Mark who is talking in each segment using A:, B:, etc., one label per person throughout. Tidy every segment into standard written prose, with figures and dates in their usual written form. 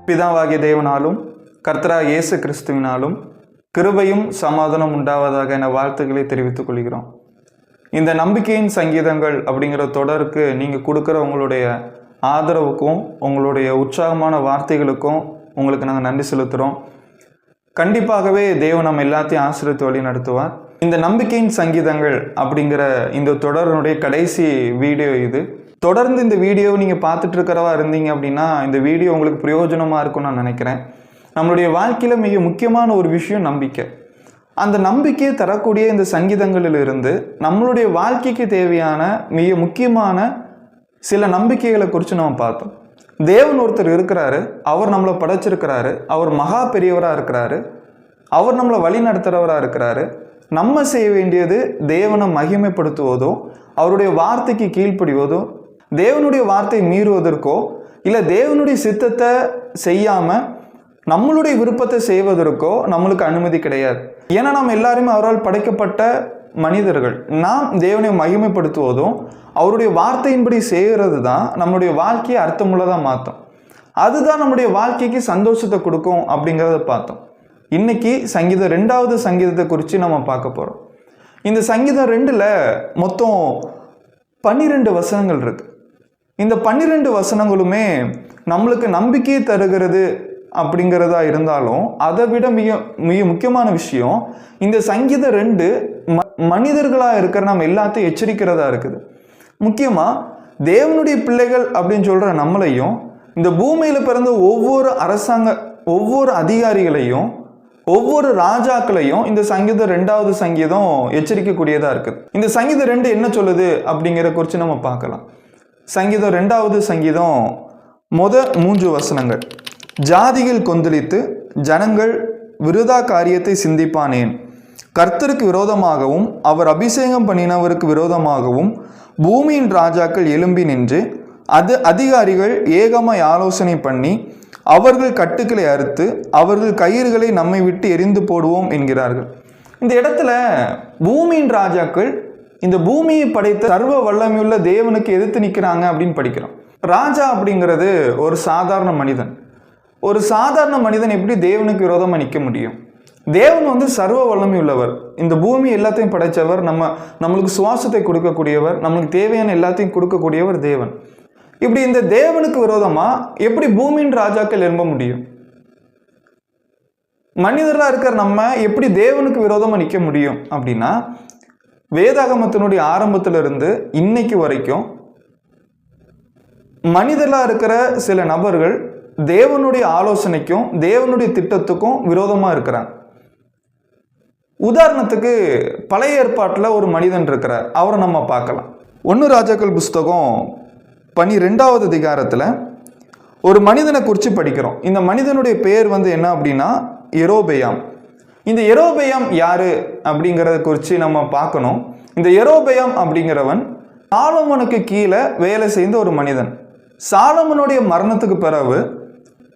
A: பிதாவாகிய தேவனாலும் கர்த்தராகிய இயேசு கிறிஸ்துவினாலும் கிருபையும் சமாதானம் உண்டாவதாக என வாழ்த்துக்களை தெரிவித்துக் கொள்கிறோம். இந்த நம்பிக்கையின் சங்கீதங்கள் அப்படிங்கிற தொடருக்கு நீங்கள் கொடுக்குற உங்களுடைய ஆதரவுக்கும் உங்களுடைய உற்சாகமான வார்த்தைகளுக்கும் உங்களுக்கு நாங்கள் நன்றி செலுத்துகிறோம். கண்டிப்பாகவே தேவன் நம்ம எல்லாத்தையும் ஆசீர்வதித்து வழி நடத்துவார். இந்த நம்பிக்கையின் சங்கீதங்கள் அப்படிங்கிற இந்த தொடரினுடைய கடைசி வீடியோ இது. தொடர்ந்து இந்த வீடியோவை நீங்கள் பார்த்துட்டு இருக்கிறவா இருந்தீங்க அப்படின்னா இந்த வீடியோ உங்களுக்கு பிரயோஜனமாக இருக்கும்னு நான் நினைக்கிறேன். நம்மளுடைய வாழ்க்கையில் மிக முக்கியமான ஒரு விஷயம் நம்பிக்கை. அந்த நம்பிக்கையை தரக்கூடிய இந்த சங்கீதங்களிலிருந்து நம்மளுடைய வாழ்க்கைக்கு தேவையான மிக முக்கியமான சில நம்பிக்கைகளை குறித்து நம்ம பார்த்தோம். தேவன் ஒருத்தர் இருக்கிறாரு, அவர் நம்மளை படைச்சிருக்கிறாரு, அவர் மகா பெரியவராக இருக்கிறாரு, அவர் நம்மளை வழி நடத்துகிறவராக இருக்கிறாரு. நம்ம செய்ய வேண்டியது தேவனை மகிமைப்படுத்துவதோ அவருடைய வார்த்தைக்கு கீழ்ப்படிவதோ தேவனுடைய வார்த்தை மீறுவதற்கோ இல்லை தேவனுடைய சித்தத்தை செய்யாமல் நம்மளுடைய விருப்பத்தை செய்வதற்கோ நம்மளுக்கு அனுமதி கிடையாது. ஏன்னா நம்ம எல்லாருமே அவரால் படைக்கப்பட்ட மனிதர்கள். நாம் தேவனை மகிமைப்படுத்துவதும் அவருடைய வார்த்தையின்படி செய்கிறது தான் நம்மளுடைய வாழ்க்கையை அர்த்தமுள்ளதாக மாற்றும். அதுதான் நம்முடைய வாழ்க்கைக்கு சந்தோஷத்தை கொடுக்கும் அப்படிங்கிறத பார்த்தோம். இன்னைக்கு சங்கீதம் 2வது சங்கீதத்தை குறித்து நம்ம பார்க்க போகிறோம். இந்த சங்கீதம் 2ல் மொத்தம் 12 வசனங்கள் இருக்கு. இந்த 12 வசனங்களுமே நம்மளுக்கு நம்பிக்கையை தருகிறது அப்படிங்கிறதா இருந்தாலும் அதை விட மிக மிக முக்கியமான விஷயம் இந்த சங்கீதம் 2 மனிதர்களாக இருக்கிற நம்ம எல்லாத்தையும் எச்சரிக்கிறதா இருக்குது. முக்கியமாக தேவனுடைய பிள்ளைகள் அப்படின்னு சொல்கிற நம்மளையும் இந்த பூமியில் பிறந்த ஒவ்வொரு அதிகாரிகளையும் ஒவ்வொரு ராஜாக்களையும் இந்த சங்கீதம் 2வது சங்கீதம் எச்சரிக்கக்கூடியதாக இருக்குது. இந்த சங்கீதம் 2 என்ன சொல்லுது அப்படிங்கிற குறித்து நம்ம பார்க்கலாம். சங்கீதம் 2வது சங்கீதம் 3 வசனங்கள். ஜாதிகள் கொந்தளித்து ஜனங்கள் விருதா காரியத்தை சிந்திப்பானேன். கர்த்தருக்கு விரோதமாகவும் அவர் அபிஷேகம் பண்ணினவருக்கு விரோதமாகவும் பூமியின் ராஜாக்கள் எழும்பி நின்று அதிகாரிகள் ஏகமாய் ஆலோசனை பண்ணி அவர்கள் கட்டுக்களை அறுத்து அவர்கள் கயிறுகளை நம்மை விட்டு எரிந்து போடுவோம் என்கிறார்கள். இந்த இடத்துல பூமியின் ராஜாக்கள் இந்த பூமியை படைத்த சர்வ வல்லமையுள்ள தேவனுக்கு எதிர்த்து நிற்கிறாங்க அப்படின்னு படிக்கிறோம். ராஜா அப்படிங்கிறது ஒரு சாதாரண மனிதன். ஒரு சாதாரண மனிதன் எப்படி தேவனுக்கு விரோதமாக நிற்க முடியும்? தேவன் சர்வ வல்லமை உள்ளவர். இந்த பூமி எல்லாத்தையும் படைத்தவர், நம்மளுக்கு சுவாசத்தை கொடுக்கக்கூடியவர், நம்மளுக்கு தேவையான எல்லாத்தையும் கொடுக்கக்கூடியவர் தேவன். இப்படி இந்த தேவனுக்கு விரோதமாக எப்படி பூமியின் ராஜாக்கள் எழும்ப முடியும்? மனிதராக இருக்கிற நம்ம எப்படி தேவனுக்கு விரோதமாக நிற்க முடியும் அப்படின்னா, வேதாகமத்தினுடைய ஆரம்பத்திலிருந்து இன்னைக்கு வரைக்கும் மனிதராக இருக்கிற சில நபர்கள் தேவனுடைய ஆலோசனைக்கும் தேவனுடைய திட்டத்துக்கும் விரோதமாக இருக்கிறாங்க. உதாரணத்துக்கு பழைய ஏற்பாட்டில் ஒரு மனிதன் இருக்கிறார், அவரை நம்ம பார்க்கலாம். 1 ராஜாக்கள் புஸ்தகம் 12வது அதிகாரத்தில் ஒரு மனிதனை குறித்து படிக்கிறோம். இந்த மனிதனுடைய பெயர் என்ன அப்படின்னா யெரொபெயாம். இந்த யெரொபெயாம் யாரு அப்படிங்கிறத குறித்து நம்ம பார்க்கணும். இந்த யெரொபெயாம் அப்படிங்கிறவன் சாலமோனுக்கு கீழே வேலை செய்த ஒரு மனிதன். சாலமோனுடைய மரணத்துக்கு பிறகு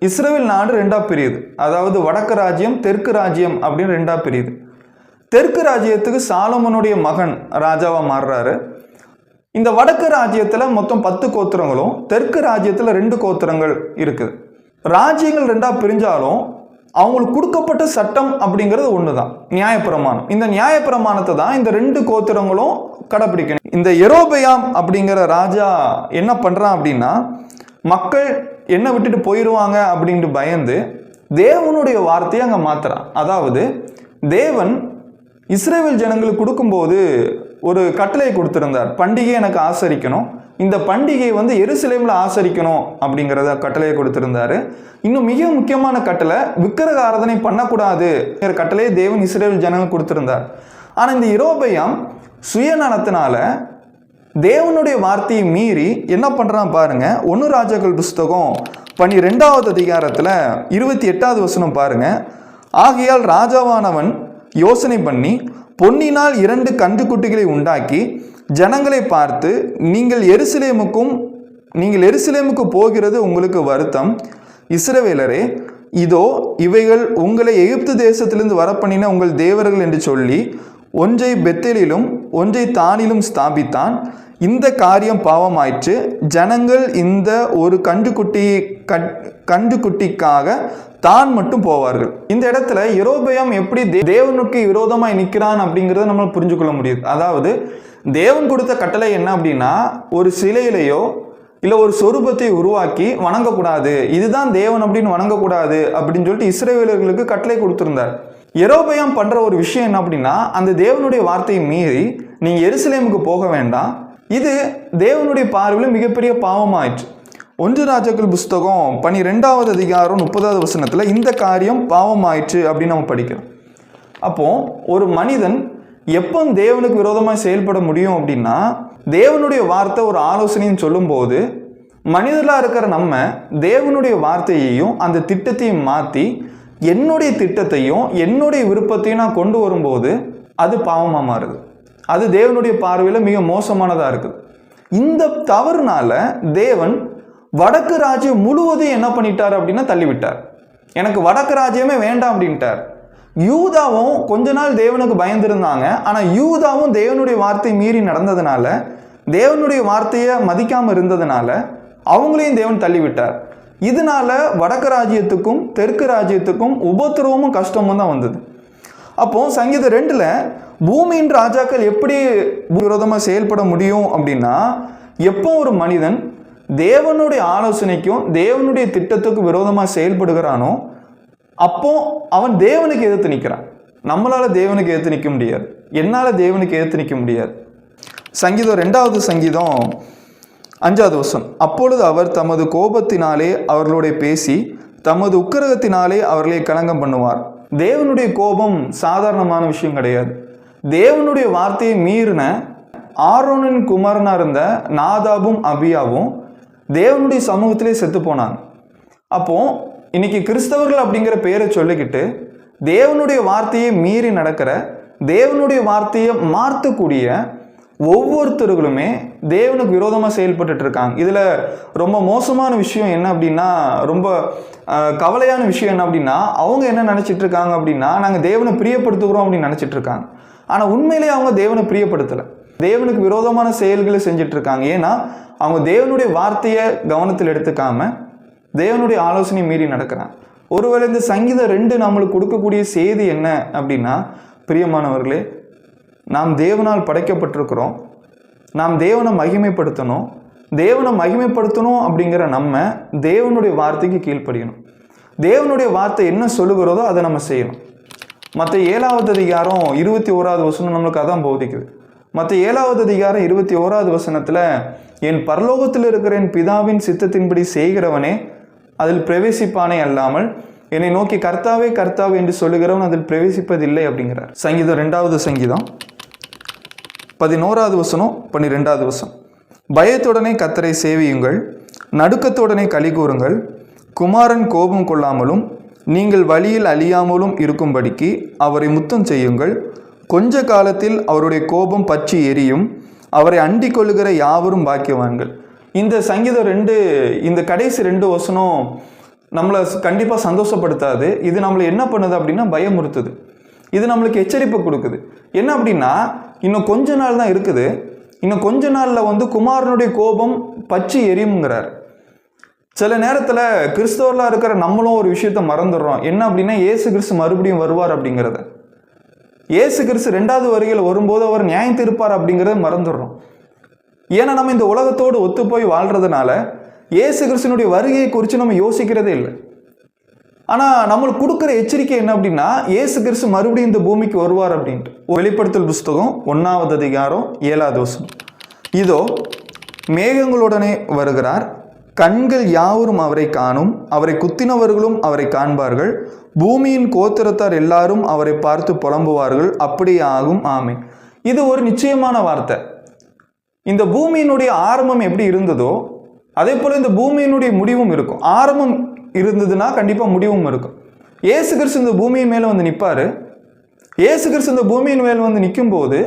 A: இஸ்ரவேல் நாடு 2ஆ பிரியுது. அதாவது வடக்கு ராஜ்யம் தெற்கு ராஜ்யம் அப்படின்னு 2ஆ பிரியுது. தெற்கு ராஜ்யத்துக்கு சாலமோனுடைய மகன் ராஜாவாக மாறுறாரு. இந்த வடக்கு ராஜ்யத்தில் மொத்தம் 10 கோத்திரங்களும் தெற்கு ராஜ்யத்தில் 2 கோத்திரங்கள் இருக்குது. ராஜ்யங்கள் 2ஆ பிரிஞ்சாலும் அவங்களுக்கு கொடுக்கப்பட்ட சட்டம் அப்படிங்கிறது ஒன்று தான், நியாயப்பிரமாணம். இந்த நியாயப்பிரமாணத்தை தான் இந்த 2 கோத்திரங்களும் கடைப்பிடிக்கணும். இந்த யெரொபெயாம் அப்படிங்கிற ராஜா என்ன பண்ணுறான் அப்படின்னா, மக்கள் என்ன விட்டுட்டு போயிடுவாங்க அப்படின்ட்டு பயந்து தேவனுடைய வார்த்தையை அங்கே மாத்துறான். அதாவது தேவன் இஸ்ரவேல் ஜனங்களுக்கு கொடுக்கும்போது ஒரு கட்டளை கொடுத்திருந்தார், பண்டிகையை எனக்கு ஆசரிக்கணும், இந்த பண்டிகையை எருசலேமில் ஆசரிக்கணும் அப்படிங்கிறத கட்டளையை கொடுத்திருந்தாரு. இன்னும் மிக முக்கியமான கட்டளை விக்கிரக ஆராதனை பண்ணக்கூடாது கட்டளையை தேவன் இஸ்ரவேல் ஜனங்களுக்கு கொடுத்திருந்தார். ஆனால் இந்த யெரொபெயாம் சுயநலத்தினால தேவனுடைய வார்த்தையை மீறி என்ன பண்ணுறான் பாருங்க. 1 ராஜாக்கள் புஸ்தகம் 12வது அதிகாரத்தில் 28வது வசனம் பாருங்க. ஆகையால் ராஜாவானவன் யோசனை பண்ணி பொன்னினால் 2 கன்றுக்குட்டிகளை உண்டாக்கி ஜனங்களை பார்த்து, நீங்கள் எருசலேமுக்கு போகிறது உங்களுக்கு வருத்தம். இஸ்ரவேலரே, இதோ இவைகள் உங்களை எகிப்து தேசத்திலிருந்து வரப்பண்ணின உங்கள் தேவர்கள் என்று சொல்லி ஒன்றை பெத்தேலிலும் ஒன்றை தானிலும் ஸ்தாபித்தான். இந்த காரியம் பாவமாயிற்று. ஜனங்கள் இந்த ஒரு கன்றுக்குட்டியை கன்றுக்குட்டிக்காக தான் மட்டும் போவார்கள். இந்த இடத்துல யெரொபெயாம் எப்படி தேவனுக்கு விரோதமாய் நிற்கிறான் அப்படிங்கிறத நம்ம புரிஞ்சு கொள்ள முடியுது. அதாவது தேவன் கொடுத்த கட்டளை என்ன அப்படின்னா, ஒரு சிலையிலையோ இல்லை ஒரு சொரூபத்தை உருவாக்கி வணங்கக்கூடாது, இதுதான் தேவன் அப்படின்னு வணங்கக்கூடாது அப்படின்னு சொல்லிட்டு இஸ்ரவேலர்களுக்கு கட்டளை கொடுத்திருந்தார். யெரொபெயாம் பண்ற ஒரு விஷயம் என்ன அப்படின்னா, அந்த தேவனுடைய வார்த்தையை மீறி நீங்க எருசலேமுக்கு போக வேண்டாம், இது தேவனுடைய பார்வையில் மிகப்பெரிய பாவமாயிற்று. 1 ராஜாக்கள் புஸ்தகம் 12வது அதிகாரம் 30வது வசனத்துல இந்த காரியம் பாவமாயிற்று அப்படின்னு நம்ம படிக்கிறோம். அப்போ ஒரு மனிதன் எப்போ தேவனுக்கு விரோதமாக செயல்பட முடியும் அப்படின்னா, தேவனுடைய வார்த்தை ஒரு ஆலோசனைன்னு சொல்லும்போது மனிதர்களாக இருக்கிற நம்ம தேவனுடைய வார்த்தையையும் அந்த திட்டத்தையும் மாற்றி என்னுடைய திட்டத்தையும் என்னுடைய விருப்பத்தையும் நான் கொண்டு வரும்போது அது பாவமாக மாறுது. அது தேவனுடைய பார்வையில் மிக மோசமானதாக இருக்குது. இந்த தவறுனால தேவன் வடக்கு ராஜ்யம் முழுவதையும் என்ன பண்ணிட்டார் அப்படின்னா தள்ளிவிட்டார். எனக்கு வடக்கு ராஜ்யமே வேண்டாம் அப்படின்ட்டார். யூதாவும் கொஞ்ச நாள் தேவனுக்கு பயந்துருந்தாங்க. ஆனால் யூதாவும் தேவனுடைய வார்த்தையை மீறி நடந்ததுனால, தேவனுடைய வார்த்தையை மதிக்காமல் இருந்ததுனால அவங்களையும் தேவன் தள்ளிவிட்டார். இதனால வடக்கு ராஜ்யத்துக்கும் தெற்கு ராஜ்யத்துக்கும் உபத்திரவமும் கஷ்டமும் தான் வந்தது. அப்போ சங்கீதம் 2ல் பூமியின் ராஜாக்கள் எப்படி விரோதமாக செயல்பட முடியும் அப்படின்னா, எப்போ ஒரு மனிதன் தேவனுடைய ஆலோசனைக்கும் தேவனுடைய திட்டத்துக்கும் விரோதமாக செயல்படுகிறானோ அப்போ அவன் தேவனுக்கு எதிர்த்து நிற்கிறான். நம்மளால தேவனுக்கு எதிர்த்து நிற்க முடியாது, என்னால் தேவனுக்கு எதிர்த்து நிற்க முடியாது. சங்கீதம் 2வது சங்கீதம் 5வது வசனம், அப்பொழுது அவர் தமது கோபத்தினாலே அவர்களுடைய பேசி தமது உக்கிரகத்தினாலே அவர்களை கலங்கம் பண்ணுவார். தேவனுடைய கோபம் சாதாரணமான விஷயம் கிடையாது. தேவனுடைய வார்த்தையை மீறின ஆரோனின் குமாரனாக இருந்த நாதாபும் அபியாவும் தேவனுடைய சமூகத்திலே செத்து போனாங்க. அப்போ இன்னைக்கு கிறிஸ்தவர்கள் அப்படிங்கிற பெயரை சொல்லிக்கிட்டு தேவனுடைய வார்த்தையை மீறி நடக்கிற, தேவனுடைய வார்த்தையை மாற்றக்கூடிய ஒவ்வொருத்தர்களுமே தேவனுக்கு விரோதமாக செயல்பட்டு இருக்காங்க. இதில் ரொம்ப மோசமான விஷயம் என்ன அப்படின்னா, ரொம்ப கவலையான விஷயம் என்ன அப்படின்னா, அவங்க என்ன நினச்சிட்டு இருக்காங்க அப்படின்னா, நாங்கள் தேவனை பிரியப்படுத்துகிறோம் அப்படின்னு நினச்சிட்டு இருக்காங்க. ஆனால் உண்மையிலேயே அவங்க தேவனை பிரியப்படுத்தலை, தேவனுக்கு விரோதமான செயல்களை செஞ்சுட்டு இருக்காங்க. ஏன்னா அவங்க தேவனுடைய வார்த்தையை கவனத்தில் எடுத்துக்காம தேவனுடைய ஆலோசனை மீறி நடக்கிறாங்க. ஒருவேளை இந்த சங்கீதம் 2 நம்மளுக்கு கொடுக்கக்கூடிய செய்தி என்ன அப்படின்னா, பிரியமானவர்களே, நாம் தேவனால் படைக்கப்பட்டிருக்கிறோம், நாம் தேவனை மகிமைப்படுத்தணும். தேவனை மகிமைப்படுத்தணும் அப்படிங்கிற நம்ம தேவனுடைய வார்த்தைக்கு கீழ்ப்படியணும். தேவனுடைய வார்த்தை என்ன சொல்லுகிறதோ அதை நம்ம செய்யணும். மற்ற 7வது அதிகாரம் 21வது வசனம் நம்மளுக்கு அதான் போதிக்குது. மற்ற 7வது அதிகாரம் 21வது வசனத்தில், என் பரலோகத்தில் இருக்கிற என் பிதாவின் சித்தத்தின்படி செய்கிறவனே அதில் பிரவேசிப்பானே அல்லாமல் என்னை நோக்கி கர்த்தாவே கர்த்தாவே என்று சொல்லுகிறவன் அதில் பிரவேசிப்பதில்லை அப்படிங்கிறார். சங்கீதம் 2வது சங்கீதம் 11வது வசனம் 12வது வசனம், பயத்துடனே கர்த்தரை சேவியுங்கள், நடுக்கத்துடனே களி கூறுங்கள், குமாரன் கோபம் கொள்ளாமலும் நீங்கள் வழியில் அழியாமலும் இருக்கும்படிக்கு அவரை முத்தம் செய்யுங்கள், கொஞ்ச காலத்தில் அவருடைய கோபம் பற்றி எரியும், அவரை அண்டிக் கொள்ளுகிற யாவரும் பாக்கியவான்கள். இந்த சங்கீதம் 2, இந்த கடைசி 2 வசனம் நம்மளை கண்டிப்பாக சந்தோஷப்படுத்தாது. இது நம்மளை என்ன பண்ணுது அப்படின்னா பயமுறுத்துது. இது நம்மளுக்கு எச்சரிப்பை கொடுக்குது. என்ன அப்படின்னா, இன்னும் கொஞ்ச நாள் தான் இருக்குது, இன்னும் கொஞ்ச நாளில் குமாரனுடைய கோபம் பற்றி எரியுங்கிறார். சில நேரத்தில் கிறிஸ்தவர்களாக இருக்கிற நம்மளும் ஒரு விஷயத்த மறந்துடுறோம். என்ன அப்படின்னா, இயேசு கிறிஸ்து மறுபடியும் வருவார் அப்படிங்கிறத. இயேசு கிறிஸ்து 2வது வருகையில் வரும்போது அவர் நியாயம் தீர்ப்பார் அப்படிங்கிறத மறந்துடுறோம். ஏன்னா நம்ம இந்த உலகத்தோடு ஒத்து போய் வாழ்றதுனால இயேசு கிறிஸ்துனுடைய வருகையை குறித்து நம்ம யோசிக்கிறதே இல்லை. ஆனால் நம்மளுக்கு கொடுக்குற எச்சரிக்கை என்ன அப்படின்னா, இயேசு கிறிஸ்து மறுபடியும் இந்த பூமிக்கு வருவார் அப்படின்ட்டு. வெளிப்படுத்தல் புஸ்தகம் 1வது அதிகாரம் 7வது வசனம், இதோ மேகங்களுடனே வருகிறார், கண்கள் யாவரும் அவரை காணும், அவரை குத்தினவர்களும் அவரை காண்பார்கள், பூமியின் கோத்திரத்தார் எல்லாரும் அவரை பார்த்து புலம்புவார்கள், அப்படியே ஆகும், ஆமென். இது ஒரு நிச்சயமான வார்த்தை. இந்த பூமியினுடைய ஆரம்பம் எப்படி இருந்ததோ அதே போல இந்த பூமியினுடைய முடிவும் இருக்கும். ஆரம்பம் இருந்ததுன்னா கண்டிப்பா முடிவும் இருக்கும். இயேசு கிறிஸ்து இந்த பூமியின் மேல நிற்பாரு. இயேசு கிறிஸ்து இந்த பூமியின் மேல நிற்கும் போது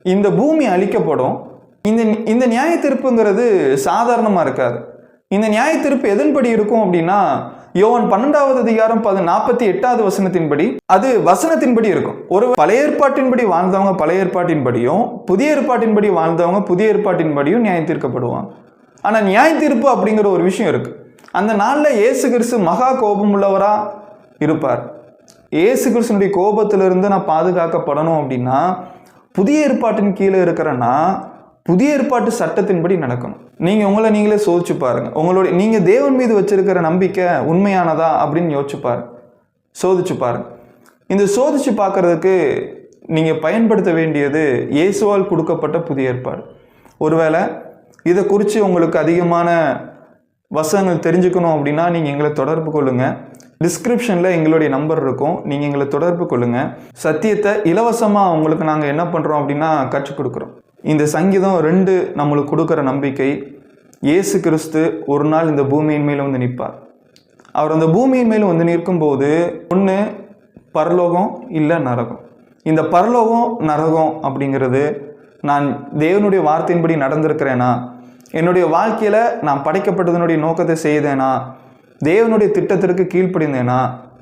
A: இந்த பூமி அழிக்கப்படும். இந்த நியாய தீர்ப்புங்கிறது சாதாரணமா இருக்காது. இந்த நியாய தீர்ப்பு எதன்படி இருக்கும் அப்படின்னா, யோவான் 12வது அதிகாரம் 48வது வசனத்தின்படி, அது வசனத்தின்படி இருக்கும். ஒரு பழைய ஏற்பாட்டின்படி வாழ்ந்தவங்க பழைய ஏற்பாட்டின்படியும், புதிய ஏற்பாட்டின்படி வாழ்ந்தவங்க புதிய ஏற்பாட்டின்படியும் நியாயம் தீர்க்கப்படுவாங்க. ஆனா நியாய தீர்ப்பு அப்படிங்கிற ஒரு விஷயம் இருக்கு. அந்த நாளில் இயேசு கிறிஸ்து மகா கோபம் உள்ளவரா இருப்பார். இயேசு கிறிஸ்துனுடைய கோபத்திலிருந்து நான் பாதுகாக்கப்படணும் அப்படின்னா புதிய ஏற்பாட்டின் கீழே இருக்கிறேன்னா புதிய ஏற்பாட்டு சட்டத்தின்படி நடக்கணும். நீங்கள் உங்களை நீங்களே சோதிச்சு பாருங்க. நீங்கள் தேவன் மீது வச்சிருக்கிற நம்பிக்கை உண்மையானதா அப்படின்னு யோசிச்சு பாருங்க, சோதிச்சு பாருங்க. இந்த சோதிச்சு பார்க்கறதுக்கு நீங்கள் பயன்படுத்த வேண்டியது இயேசுவால் கொடுக்கப்பட்ட புதிய ஏற்பாடு. ஒருவேளை இதை குறித்து உங்களுக்கு அதிகமான வசனங்கள் தெரிஞ்சுக்கணும் அப்படின்னா நீங்கள் எங்களை தொடர்பு கொள்ளுங்கள். டிஸ்கிரிப்ஷனில் எங்களுடைய நம்பர் இருக்கும், நீங்கள் எங்களை தொடர்பு கொள்ளுங்கள். சத்தியத்தை இலவசமாக உங்களுக்கு நாங்கள் என்ன பண்ணுறோம் அப்படின்னா கற்றுக் கொடுக்குறோம். இந்த சங்கீதம் 2 நம்மளுக்கு கொடுக்குற நம்பிக்கை, இயேசு கிறிஸ்து ஒரு நாள் இந்த பூமியின் மேலே வந்து நிற்பார். அவர் அந்த பூமியின் மேலே வந்து நிற்கும்போது ஒன்று பரலோகம் இல்லை நரகம். இந்த பரலோகம் நரகம் அப்படிங்கிறது நான் தேவனுடைய வார்த்தையின்படி நடந்திருக்கிறேனா, என்னுடைய வாழ்க்கையில் நான் படைக்கப்பட்டதனுடைய நோக்கத்தை செய்தேனா, தேவனுடைய திட்டத்திற்கு கீழ்ப்படிந்தேனா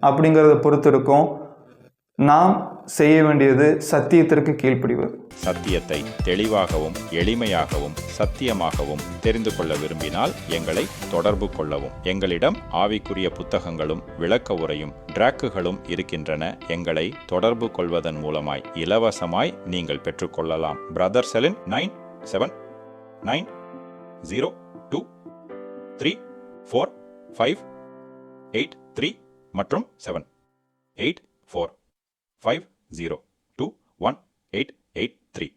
A: அப்படிங்கிறத பொறுத்து இருக்கும். நாம் செய்ய வேண்டியது சத்தியத்திற்கு கீழ்ப்படிவது.
B: சத்தியத்தை தெளிவாகவும் எளிமையாகவும் சத்தியமாகவும் தெரிந்து கொள்ள விரும்பினால் எங்களை தொடர்பு கொள்ளவும். எங்களிடம் ஆவிக்குரிய புத்தகங்களும் விளக்க உரையும் டிராக்குகளும் இருக்கின்றன. எங்களை தொடர்பு கொள்வதன் மூலமாய் இலவசமாய் நீங்கள் பெற்றுக்கொள்ளலாம். பிரதர் செலின் 9790234583 மற்றும் 78450218883.